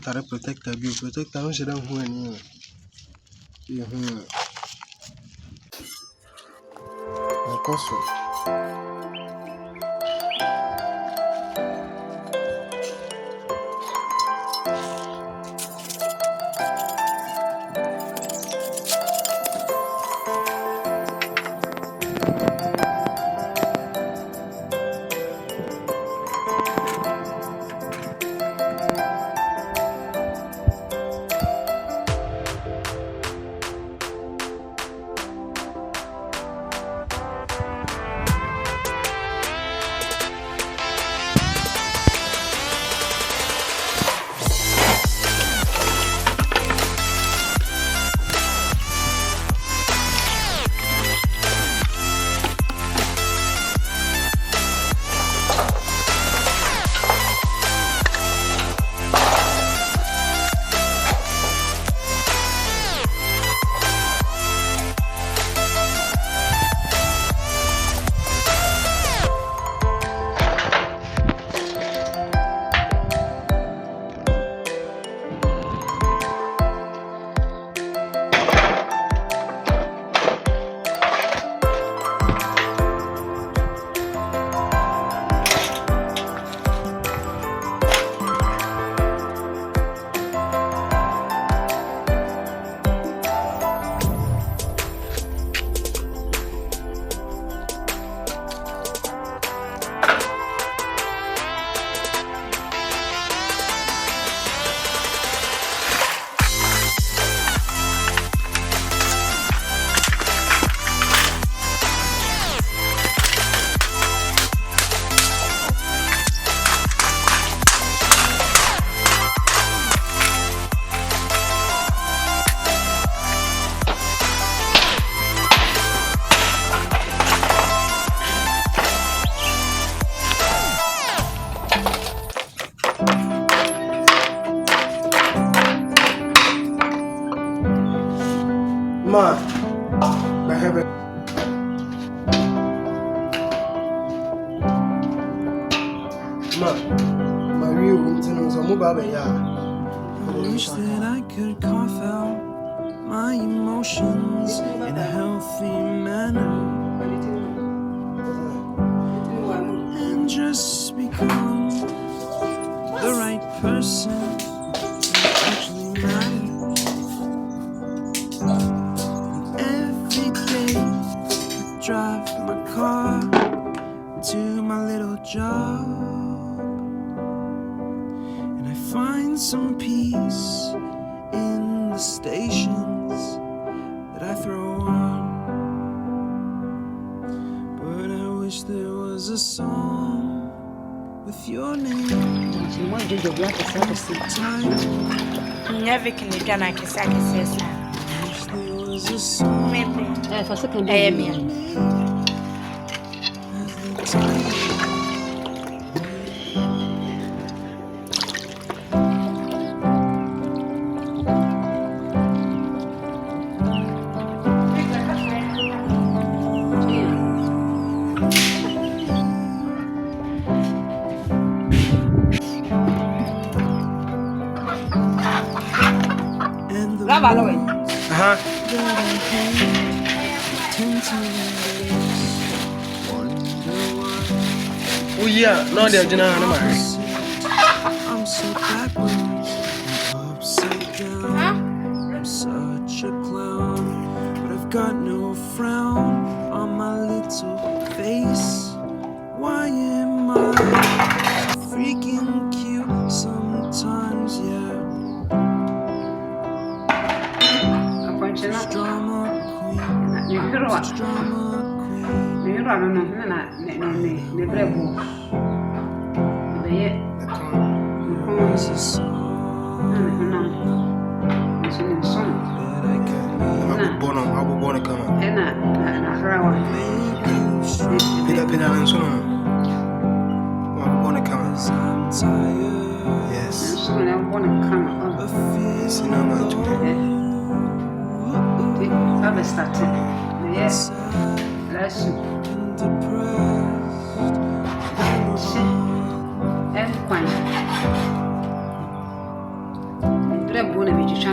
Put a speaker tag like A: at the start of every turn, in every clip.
A: tare protector bi protector no hyɛ da ho ani nkoso ma behebe ma we until so mo baba ya
B: I wish that I could cough out my emotions in a healthy manner and just become the right person to actually matter. Every day I drive my car to my little job and I find some peace in the stations that I throw on. But I wish there was a song with your name.
C: Never can you done like a sack of sister.
B: There was a song
C: Maybe.
D: For second
C: I am
B: as the time. And the
C: Lava, Lloyd.
B: that I tend to embrace. Wonder why
A: oh yeah no dey jina na ma
B: I'm so backwards and upside down. I'm such a clown, but I've got no frown on my little face. Why am I so freaking cute sometimes? Yeah, drama queen, drama queen. There's a song that I can
A: born come
B: make you strong.
A: pida na so no born come
B: 'Cause I'm tired
A: yes
B: of feeling
A: sinama today
B: sad and depressed.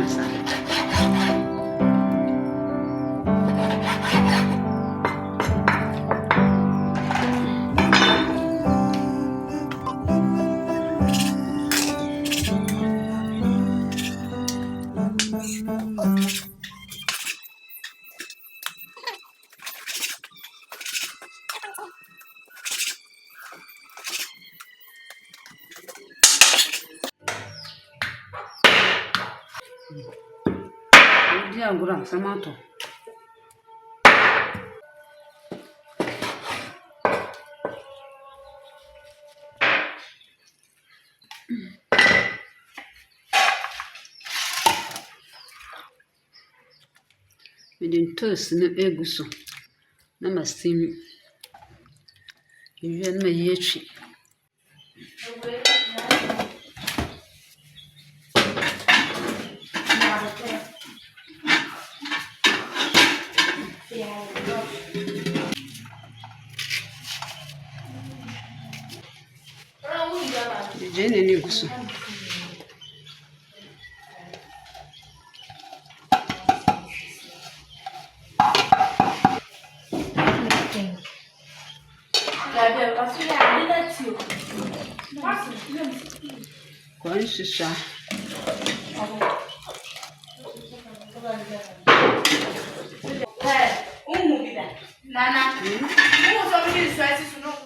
D: answer. Dia gura samato. Within toast na egu so. Na ma steam. Iwe na yechi. Jene ni gusu. Kwa shisha.
C: Nana. Who so many spices to know?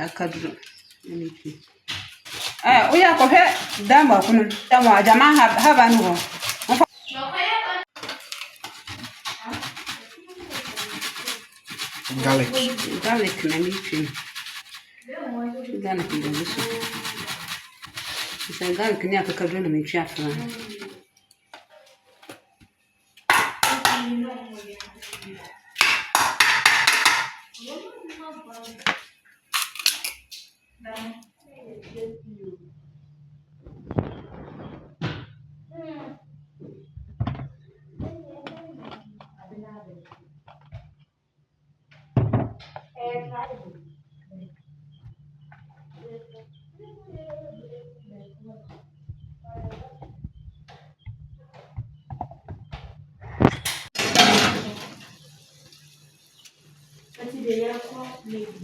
D: Akadro. Uya ko he dama kunu dama jama haba nugo.
A: Garlic.
D: Garlic na michi. Garlic ndio nusu. Sasa garlic ni akakadro na michi afra.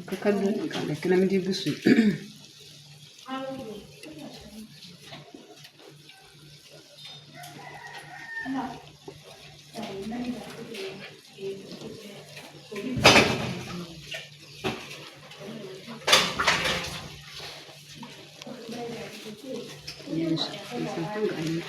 D: Kakadro garlic na midi busu. Yes, something I need.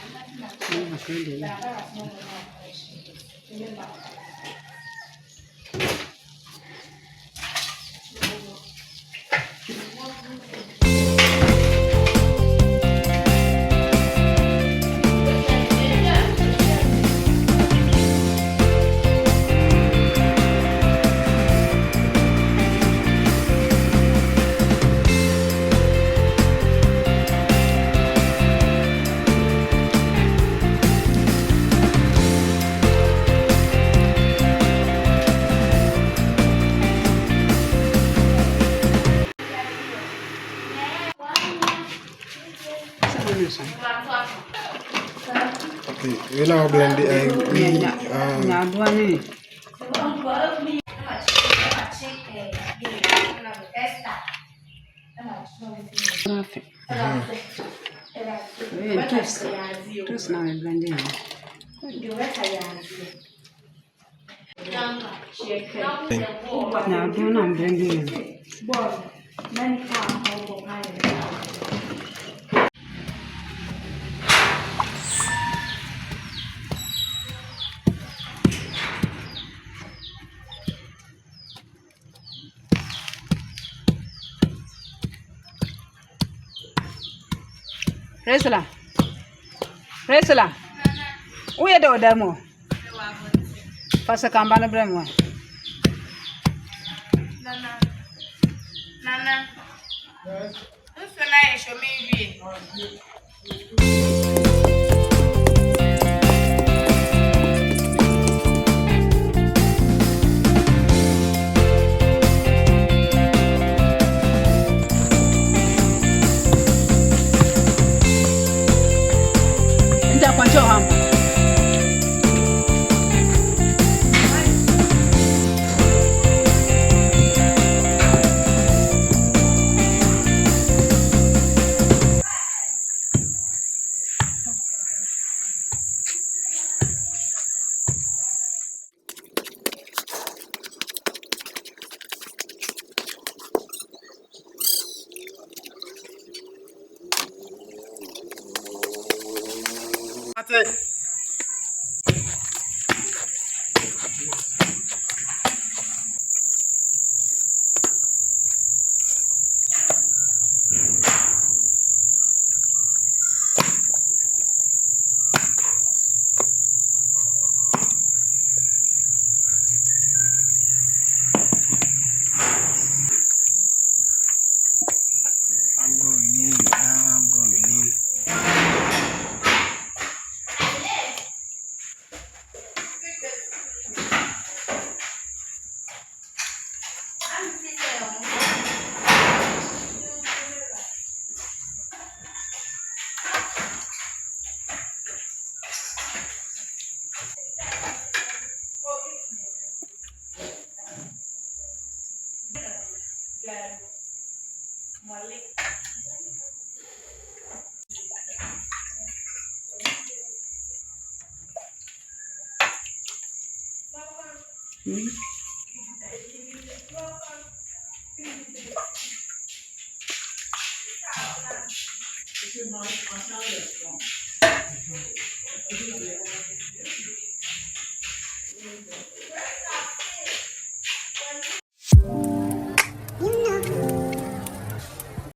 A: Okay, we now blend it.
D: Toast now we blend it. Now do not blend it. Resla. Uye do demo. Pasa kambana bremo.
C: Nana. Who's the nice show me?
D: Hmm?